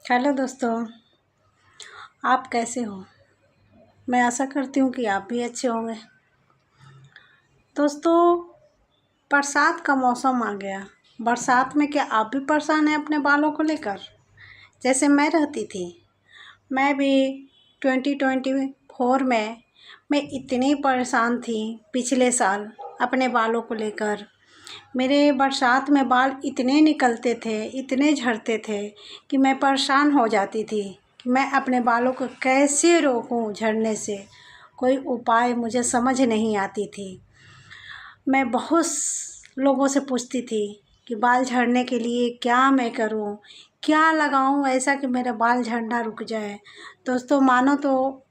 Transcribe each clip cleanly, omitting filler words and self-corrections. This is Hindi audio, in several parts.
हेलो दोस्तों, आप कैसे हो। मैं आशा करती हूँ कि आप भी अच्छे होंगे। दोस्तों, बरसात का मौसम आ गया। बरसात में क्या आप भी परेशान हैं अपने बालों को लेकर? जैसे मैं रहती थी, मैं भी 2024 में मैं इतनी परेशान थी पिछले साल अपने बालों को लेकर। मेरे बरसात में बाल इतने निकलते थे, इतने झड़ते थे कि मैं परेशान हो जाती थी कि मैं अपने बालों को कैसे रोकूं झड़ने से। कोई उपाय मुझे समझ नहीं आती थी। मैं बहुत लोगों से पूछती थी कि बाल झड़ने के लिए क्या मैं करूं, क्या लगाऊं ऐसा कि मेरा बाल झड़ना रुक जाए। दोस्तों मानो तो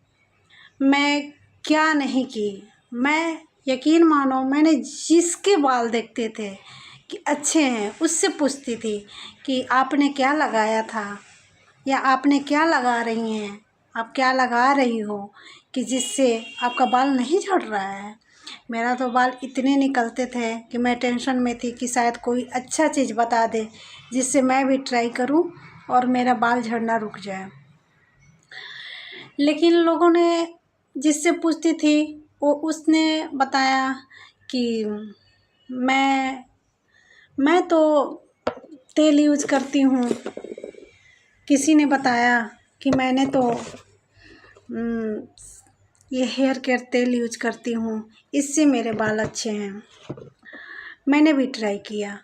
मैं क्या नहीं की। मैं यकीन मानो, मैंने जिसके बाल देखते थे कि अच्छे हैं उससे पूछती थी कि आपने क्या लगाया था या आपने क्या लगा रही हैं, आप क्या लगा रही हो कि जिससे आपका बाल नहीं झड़ रहा है। मेरा तो बाल इतने निकलते थे कि मैं टेंशन में थी कि शायद कोई अच्छा चीज़ बता दे जिससे मैं भी ट्राई करूं और मेरा बाल झड़ना रुक जाए। लेकिन लोगों ने जिससे पूछती थी उसने बताया कि मैं तो तेल यूज़ करती हूँ। किसी ने बताया कि मैंने तो ये हेयर केयर तेल यूज़ करती हूँ, इससे मेरे बाल अच्छे हैं। मैंने भी ट्राई किया।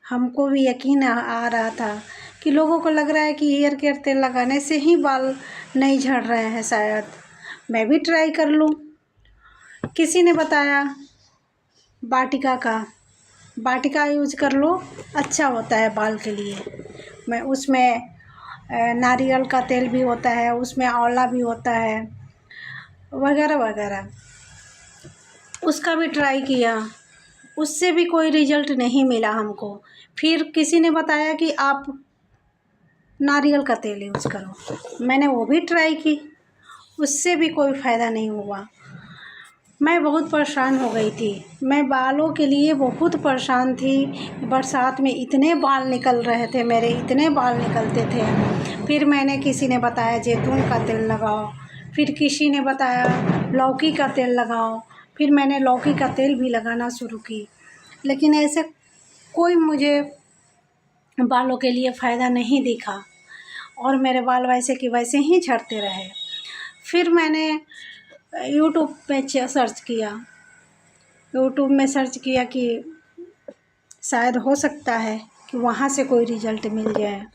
हमको भी यकीन आ रहा था कि लोगों को लग रहा है कि हेयर केयर तेल लगाने से ही बाल नहीं झड़ रहे हैं, शायद मैं भी ट्राई कर लूँ। किसी ने बताया वाटिका यूज़ कर लो, अच्छा होता है बाल के लिए। मैं उसमें नारियल का तेल भी होता है, उसमें आंवला भी होता है, वगैरह वगैरह। उसका भी ट्राई किया, उससे भी कोई रिजल्ट नहीं मिला हमको। फिर किसी ने बताया कि आप नारियल का तेल यूज़ करो। मैंने वो भी ट्राई की, उससे भी कोई फ़ायदा नहीं हुआ। मैं बहुत परेशान हो गई थी। मैं बालों के लिए बहुत परेशान थी। बरसात में इतने बाल निकल रहे थे मेरे, इतने बाल निकलते थे। फिर मैंने किसी ने बताया जैतून का तेल लगाओ, फिर किसी ने बताया लौकी का तेल लगाओ। फिर मैंने लौकी का तेल भी लगाना शुरू की, लेकिन ऐसे कोई मुझे बालों के लिए फ़ायदा नहीं दिखा और मेरे बाल वैसे के वैसे ही झड़ते रहे। फिर मैंने यूट्यूब पे सर्च किया कि शायद हो सकता है कि वहाँ से कोई रिज़ल्ट मिल जाए।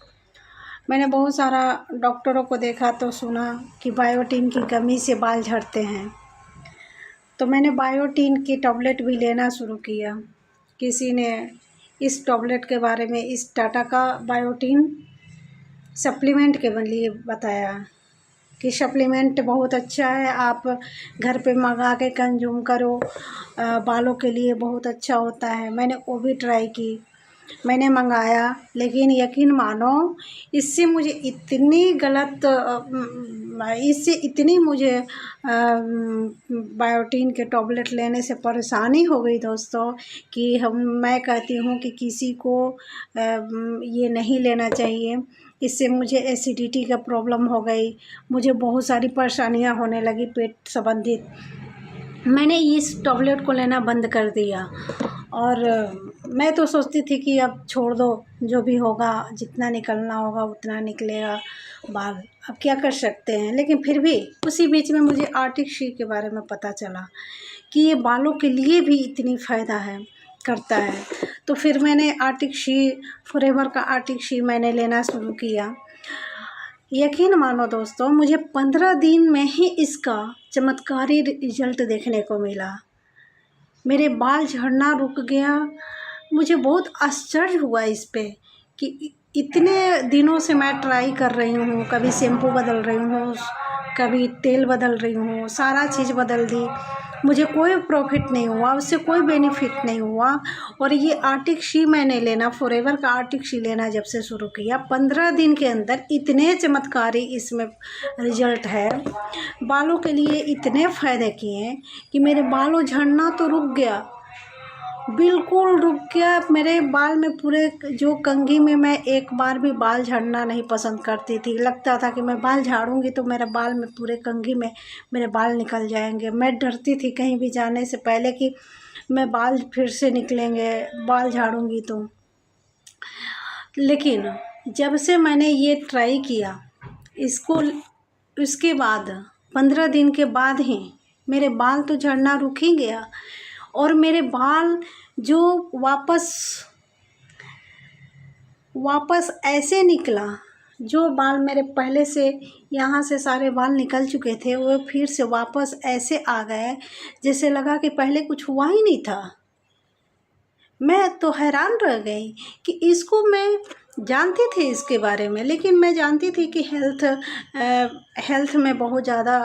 मैंने बहुत सारा डॉक्टरों को देखा तो सुना कि बायोटीन की कमी से बाल झड़ते हैं, तो मैंने बायोटीन की टैबलेट भी लेना शुरू किया। किसी ने इस टैबलेट के बारे में, इस टाटा का बायोटीन सप्लीमेंट के लिए बताया कि सप्लीमेंट बहुत अच्छा है, आप घर पे मंगा के कंज्यूम करो, बालों के लिए बहुत अच्छा होता है। मैंने वो भी ट्राई की, मैंने मंगाया, लेकिन यकीन मानो इससे मुझे इतनी मुझे बायोटीन के टैबलेट लेने से परेशानी हो गई दोस्तों कि मैं कहती हूँ कि किसी को ये नहीं लेना चाहिए। इससे मुझे एसिडिटी का प्रॉब्लम हो गई, मुझे बहुत सारी परेशानियां होने लगी पेट संबंधित। मैंने इस टैबलेट को लेना बंद कर दिया और मैं तो सोचती थी कि अब छोड़ दो, जो भी होगा, जितना निकलना होगा उतना निकलेगा बाल, अब क्या कर सकते हैं। लेकिन फिर भी उसी बीच में मुझे आर्टिक शी के बारे में पता चला कि ये बालों के लिए भी इतनी फ़ायदा करता है। तो फिर मैंने आर्टिक शी, फॉरएवर का आर्टिक शी मैंने लेना शुरू किया। यकीन मानो दोस्तों, मुझे 15 दिन में ही इसका चमत्कारी रिजल्ट देखने को मिला। मेरे बाल झड़ना रुक गया। मुझे बहुत आश्चर्य हुआ इस पे कि इतने दिनों से मैं ट्राई कर रही हूँ, कभी शैम्पू बदल रही हूँ, कभी तेल बदल रही हूँ, सारा चीज़ बदल दी, मुझे कोई प्रॉफिट नहीं हुआ, उससे कोई बेनिफिट नहीं हुआ। और ये आर्टिक शी मैंने लेना, फॉरएवर का आर्टिक शी लेना जब से शुरू किया, 15 दिन के अंदर इतने चमत्कारी इसमें रिजल्ट है। बालों के लिए इतने फ़ायदे किए कि मेरे बालों झड़ना तो रुक गया बिल्कुल रुक गया। मेरे बाल में पूरे जो कंघी में मैं एक बार भी बाल झाड़ना नहीं पसंद करती थी। लगता था कि मैं बाल झाड़ूंगी तो मेरे बाल में पूरे कंघी में मेरे बाल निकल जाएंगे। मैं डरती थी कहीं भी जाने से पहले कि मैं बाल फिर से निकलेंगे बाल झाड़ूंगी तो। लेकिन जब से मैंने ये ट्राई किया इसको, उसके बाद 15 दिन के बाद ही मेरे बाल तो झड़ना रुक ही गया। और मेरे बाल जो वापस ऐसे निकला, जो बाल मेरे पहले से यहाँ से सारे बाल निकल चुके थे वो फिर से वापस ऐसे आ गए जैसे लगा कि पहले कुछ हुआ ही नहीं था। मैं तो हैरान रह गई कि इसको मैं जानती थी इसके बारे में, लेकिन मैं जानती थी कि हेल्थ में बहुत ज़्यादा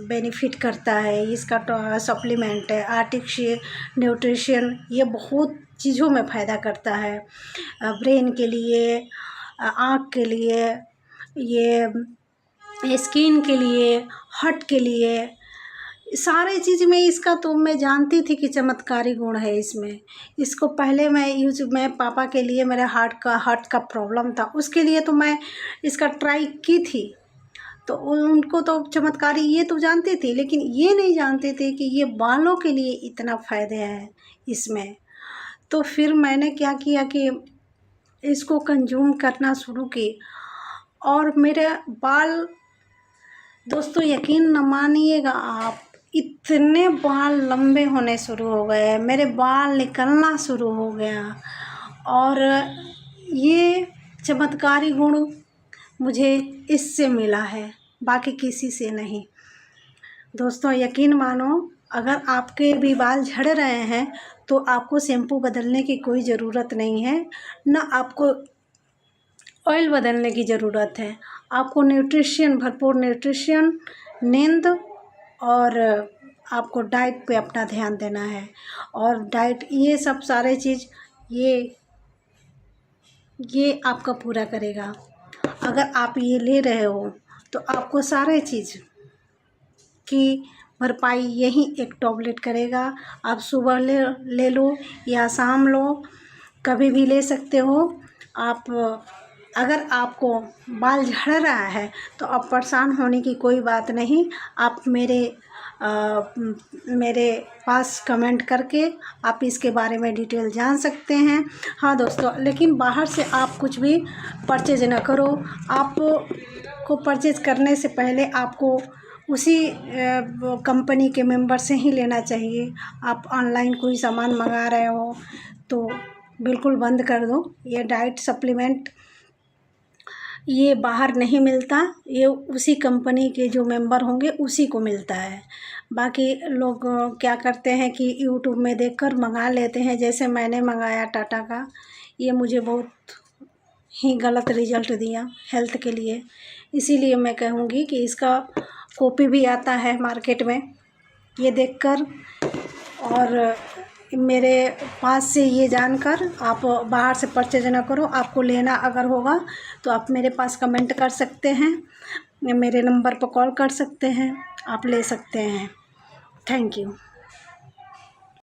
बेनिफिट करता है इसका। सप्लीमेंट है, आर्टिफिशियल न्यूट्रिशन, ये बहुत चीज़ों में फ़ायदा करता है। ब्रेन के लिए, आँख के लिए, ये स्किन के लिए, हार्ट के लिए, सारे चीज़ में इसका तो मैं जानती थी कि चमत्कारी गुण है इसमें। इसको पहले मैं पापा के लिए, मेरे हार्ट का प्रॉब्लम था उसके लिए तो मैं इसका ट्राई की थी। तो उनको तो चमत्कारी ये तो जानती थी, लेकिन ये नहीं जानते थे कि ये बालों के लिए इतना फ़ायदे हैं इसमें। तो फिर मैंने क्या किया कि इसको कंज्यूम करना शुरू की और मेरे बाल, दोस्तों यकीन न मानिएगा आप, इतने बाल लंबे होने शुरू हो गए, मेरे बाल निकलना शुरू हो गया। और ये चमत्कारी गुण मुझे इससे मिला है, बाकी किसी से नहीं। दोस्तों यकीन मानो, अगर आपके भी बाल झड़ रहे हैं तो आपको शैम्पू बदलने की कोई ज़रूरत नहीं है, ना आपको ऑयल बदलने की ज़रूरत है। आपको भरपूर न्यूट्रिशन, नींद और आपको डाइट पे अपना ध्यान देना है। और डाइट, ये सब सारे चीज़ ये आपका पूरा करेगा। अगर आप ये ले रहे हो तो आपको सारे चीज़ की भरपाई यही एक टॉबलेट करेगा। आप सुबह ले लो या शाम लो, कभी भी ले सकते हो आप। अगर आपको बाल झड़ रहा है तो आप परेशान होने की कोई बात नहीं। आप मेरे पास कमेंट करके आप इसके बारे में डिटेल जान सकते हैं। हाँ दोस्तों, लेकिन बाहर से आप कुछ भी परचेज ना करो। आपको परचेज करने से पहले आपको उसी कंपनी के मेंबर से ही लेना चाहिए। आप ऑनलाइन कोई सामान मंगा रहे हो तो बिल्कुल बंद कर दो। ये डाइट सप्लीमेंट ये बाहर नहीं मिलता, ये उसी कंपनी के जो मेंबर होंगे उसी को मिलता है। बाकी लोग क्या करते हैं कि यूट्यूब में देखकर मंगा लेते हैं, जैसे मैंने मंगाया टाटा का। ये मुझे बहुत ही गलत रिजल्ट दिया हेल्थ के लिए। इसीलिए मैं कहूँगी कि इसका कॉपी भी आता है मार्केट में, ये देखकर और मेरे पास से ये जानकर आप बाहर से परचेज ना करो। आपको लेना अगर होगा तो आप मेरे पास कमेंट कर सकते हैं, मेरे नंबर पर कॉल कर सकते हैं, आप ले सकते हैं। Thank you.